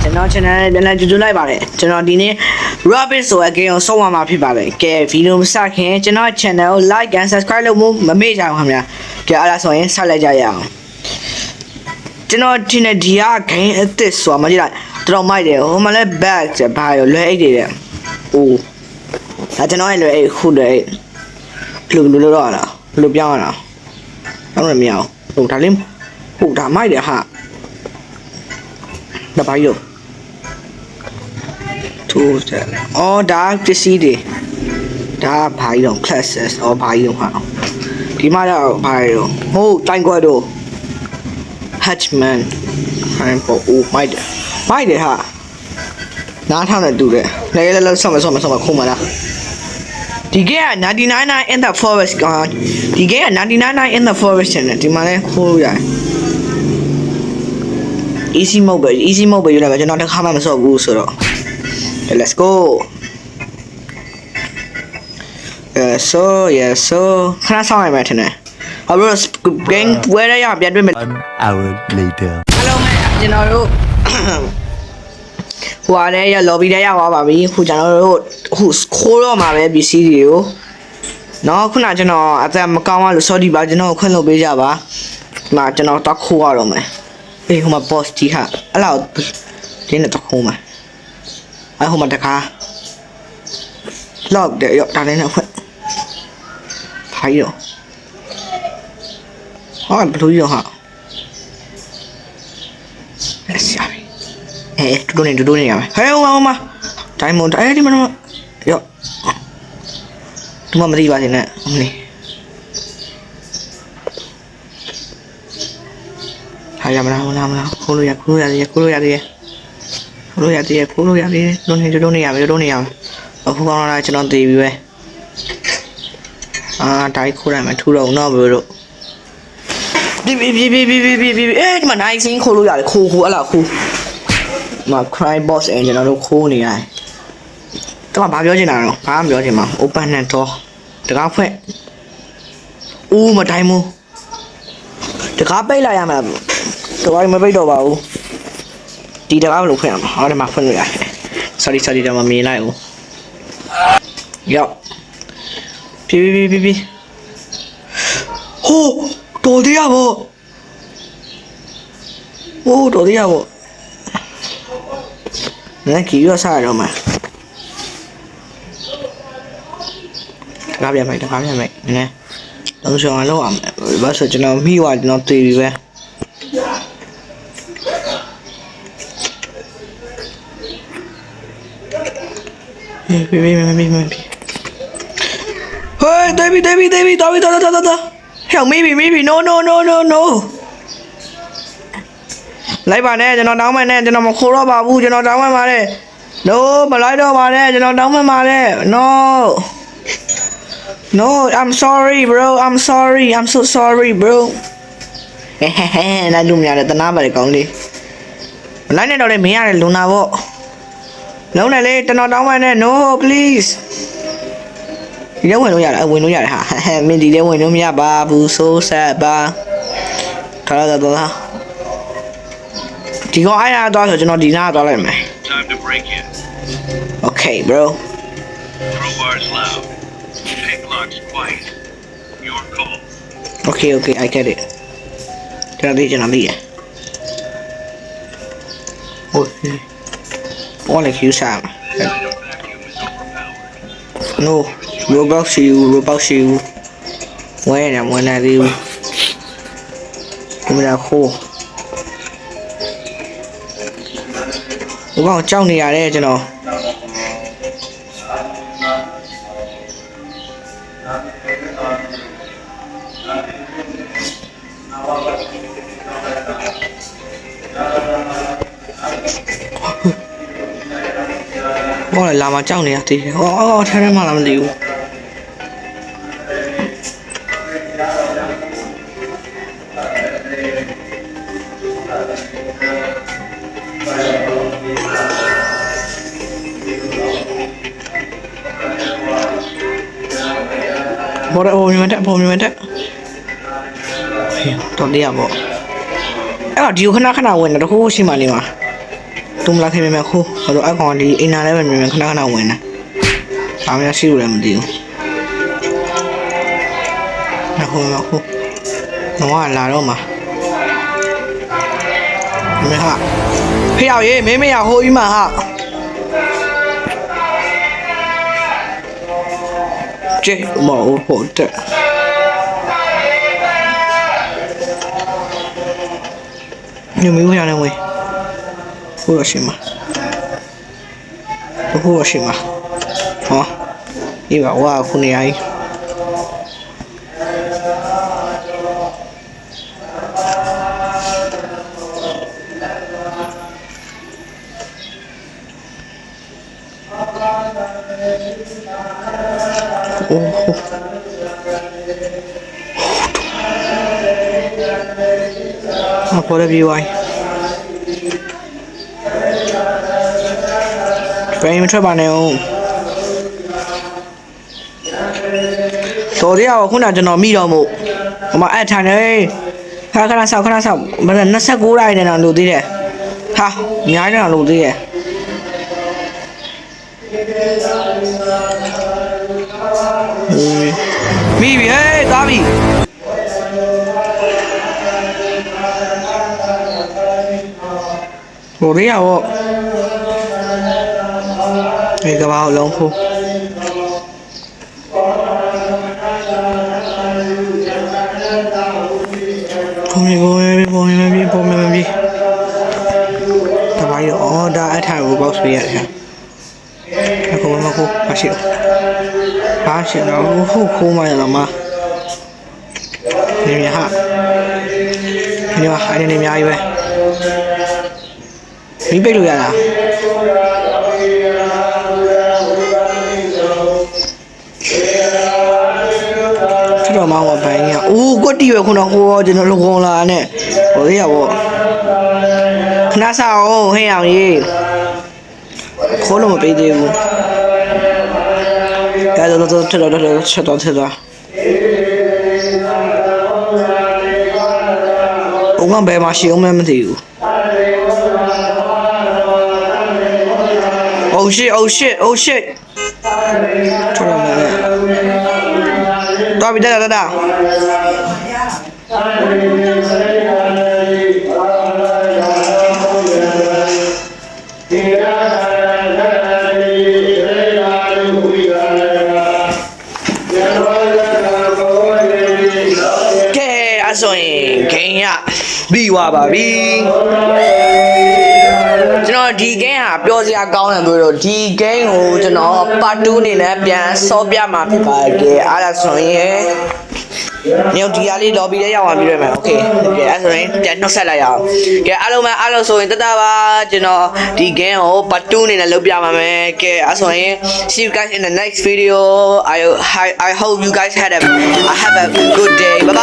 ကျွန်တော် channel နဲ့ပြန်လည်ကြိုဆိုလိုက်ပါတယ်ကျွန်တော်ဒီနေ့ Rabbit ဆိုတဲ့ game ကိုဆုံးသွားမှာဖြစ်ပါတယ်ကဲဗီဒီယိုမစခင်ကျွန်တော် channel ကို like and subscribe လုပ်ဖို့မမေ့ကြဘူးခင်ဗျာကဲအဲ့ဒါဆိုရင်ဆက်လိုက်ကြရအောင်ကျွန်တော်ဒီနေ့ဒီက game အသစ်ဆိုတာမကြည့်လိုက်တော်မိုက်တယ်ဟိုမှာလည်း back ကျဘာရောလွယ်အိတ်တွေတဲ့အိုးဒါကျွန်တော်ရဲ့လွယ်အိတ်ခုလွယ်အိတ်ဘလို့တော့လားဘလို့ပြောင်းရတာတော့မရအောင်ဟိုဒါလေးဟိုဒါမိုက်တယ်ဟာဒါဘာရောထိုးတယ်အော်ဒါပစ္စည်းတွေဒါဘာရော classes အော်ဘာရောဟာဒီမှာတော့ဘာရောဟိုတိုင်ကွက်တို့ hatchman ဟိုင်ပေါ်အိုးမိုက်တယ်ဟာနားထောင်နေတူတယ်လဲဆော့မခုံမလားဒီကဲ99 in the forest ကဒီကဲ99 in the forest နဲ့ဒီမှာလဲခိုးရတယ် easy mode ပဲယူလိုက်ပါကျွန်တော်တစ်ခါမှမဆော့ဘူးဆိုတော့ let's go yes so ခဏဆောင်ရမယ်ထင်တယ်ဘာလို့ game ဝယ်ရပြန်တွေ့မယ် 1 hour later hello ကျွန်တော်တို့ဟိုအားရ lobby ထဲရောက်သွားပါပြီခုကျွန်တော်တို့ခုခိုးတော့မှာပဲပစ္စည်းတွေကိုနော်ခုနကျွန်တော်အသက်မကောင်းဘူးလို့ sorry ပါကျွန်တော်ခွင့်လုပ်ပေးကြပါဒီမှာကျွန်တော်တော့ခိုးရတော့မယ်အေးဟိုမှာ boss ကြီးဟာအဲ့လောက်ဒီနဲ့တော့ခိုးမှာအဲ့ဟိုမှာတခါ lock တယ်ရောဒါလည်းနဲ့ခွင့်ဖိုင်ရောဟာဘလူးရောဟာအဲ့ရှာတူတူနေရမယ်ဟဲ့ဟိုမှာဒိုင်မွန်အဲ့ဒီမှာရောဒီမှာမသိပါစေနဲ့အမလေးဟာရမလားခိုးလို့ရလုံးနေရမယ်အခုကောင်းလာကျွန်တော်တည်ပြီပဲဒိုင်ခိုးလိုက်မယ်ထူတော့တော့ဘယ်လိုပြီအဲ့ဒီမှာနိုင်စင်းခိုးလို့ရတယ်ခိုးအဲ့လားခိုးမှာ cry boss အင်ကျွန်တော်တို့ခိုးနေရတယ်။တော့ဘာပြောချင်တာတော့ဘာမှပြောချင်မှာ open နဲ့တော့တကားဖွင့်။ဦးမတိုင်းမို့တကားပိတ်လိုက်ရမှာ။တော့မပိတ်တော့ပါဘူး။ဒီတကားဘယ်လိုဖွင့်ရမှာ။ဟောဒီမှာဖွင့်လို့ရတယ်။ sorry တော့မမြင်လိုက်ဘူး။ရောက်။ပြီ။ဟိုတော်တရားပေါ့။ဟိုတော်တရားပေါ့။那几月啥了嘛？这边没，呢？等上完了啊，我说就那米话就那对呗。别！嘿 ，David，到，help me， no。လိုက်ပါနဲ့ကျွန်တော်တောင်းမှနဲ့ကျွန်တော်မခိုးတော့ပါဘူးကျွန်တော်တောင်းမှပါနဲ့ no မလိုက်တော့ပါနဲ့ကျွန်တော်တောင်းမှပါနဲ့ no I'm sorry bro I'm so sorry bro ဟဲလိုက်လို့မရတယ်တနာပါလေကောင်းလေးမလိုက်နဲ့တော့လေမင်းရတယ်လုံနာပေါ့လုံးနဲ့လေကျွန်တော်တောင်းမှနဲ့ no please ဒီထဲဝင်လို့ရတယ်ဝင်လို့ရတယ်ဟာမင်းဒီထဲဝင်လို့မရပါဘူး so sad ပါထားရတော့လားဒီကောင်အားရတော့ဆိုကျွန်တော်ဒီနားသွားလိုက်မယ် Time to break in. Okay bro Crowbars loud. Pick locks quiet. Your call. Okay I get it ကျွန်တော်သိရOkay all like you Sam Vacuum is overpowered. No Roblox you ဝင်နေသေးဘူးဒီမှာခိုးဘုကောင်ကြောက်နေရတယ်ကျွန်တော်ဘောလာမကြောက်နေရသေးတယ်ဟောထဲထဲမှာလာမသိဘူးဘောရမြင်တဲ့တော်တရားပေါ့အဲ့တော့ဒီခဏဝင်တော့တခုရှိမှနေမှာ တူမလာခင်မြန်ခိုးဘာလို့အကောင်ဒီအိမ်နာလည်းမြန်မြန်ခဏခဏဝင်နေဘာမှရှိလို့လည်းမသိဘူးခိုးတော့လာတော့မှာမဟာဖေးရရေးမင်းမရဟိုကြီးမှာဟာကျေမောဟုတ်တဲ့ညမီးဝင်ရတယ်ဝင်ဟိုရရှိမှာဟိုရရှိမှာဟောဒီပါဝါခုနေရိုင်းပေါ်ရပြီးဝိုင်းပြန်မထွက်ပါနဲ့ဦးတော်ရအောင်ခုနကျွန်တော်မိတော့မို့ဟိုမှာအဲ့ထိုင်နေခဏဆောက်မနေ့29တိုင်းနဲ့တော့လို့သေးတယ်ဟာအများကြီးတော့လို့သေးတယ်မိပြီဟေးသွားပြီဟိုရရောဒီကဘာလုံးဖို့ပေါ်မီတပိုင်းအော်ဒါအထိုင်ကို box ပေးရတယ်အခုမဟုတ်မရှိတော့ခိုးမှရတော့မနေရဟာနေပါအဲ့ဒီနေအများကြီးပဲမိပိတ်လို့ရလားတော့မောင်းကပိုင်းကအိုးကွက်တီပဲခုနဟိုကျွန်တော်လုံကုန်လာနဲ့ဟိုရပေါ့ခဏဆောက်ဟဲ့အောင်ကြီးခိုးလို့မပေးသေးဘူးကဲတော့ထက်တော့ဘုံကဘယ်မှာရှိအောင်မသိဘူး Oh shit ထွက်လာမယ်တော်ပြီဒါဆိုရင်ဂိမ်းရပြီးသွားပါပြီကျွန်တော်ဒီ game ဟာပြောစရာကောင်းတယ်လို့ဒီ game ကိုကျွန်တော် part 2 အနေနဲ့ပြန်ဆော့ပြမှာဖြစ်ပါတယ်အားလားဆိုရင်ညောင်ဒီအားလေး lobby ထဲရောက်သွားပြီးရမယ် okay အဲ့ဆိုရင်ပြန်နှုတ်ဆက်လိုက်ရအောင်ကဲအားလုံးဆိုရင်တတပါကျွန်တော်ဒီ game ကို part 2 အနေနဲ့လုပ်ပြပါမယ်ကဲအဲ့ဆိုရင် see you guys in the next video I hope you guys have a good day bye bye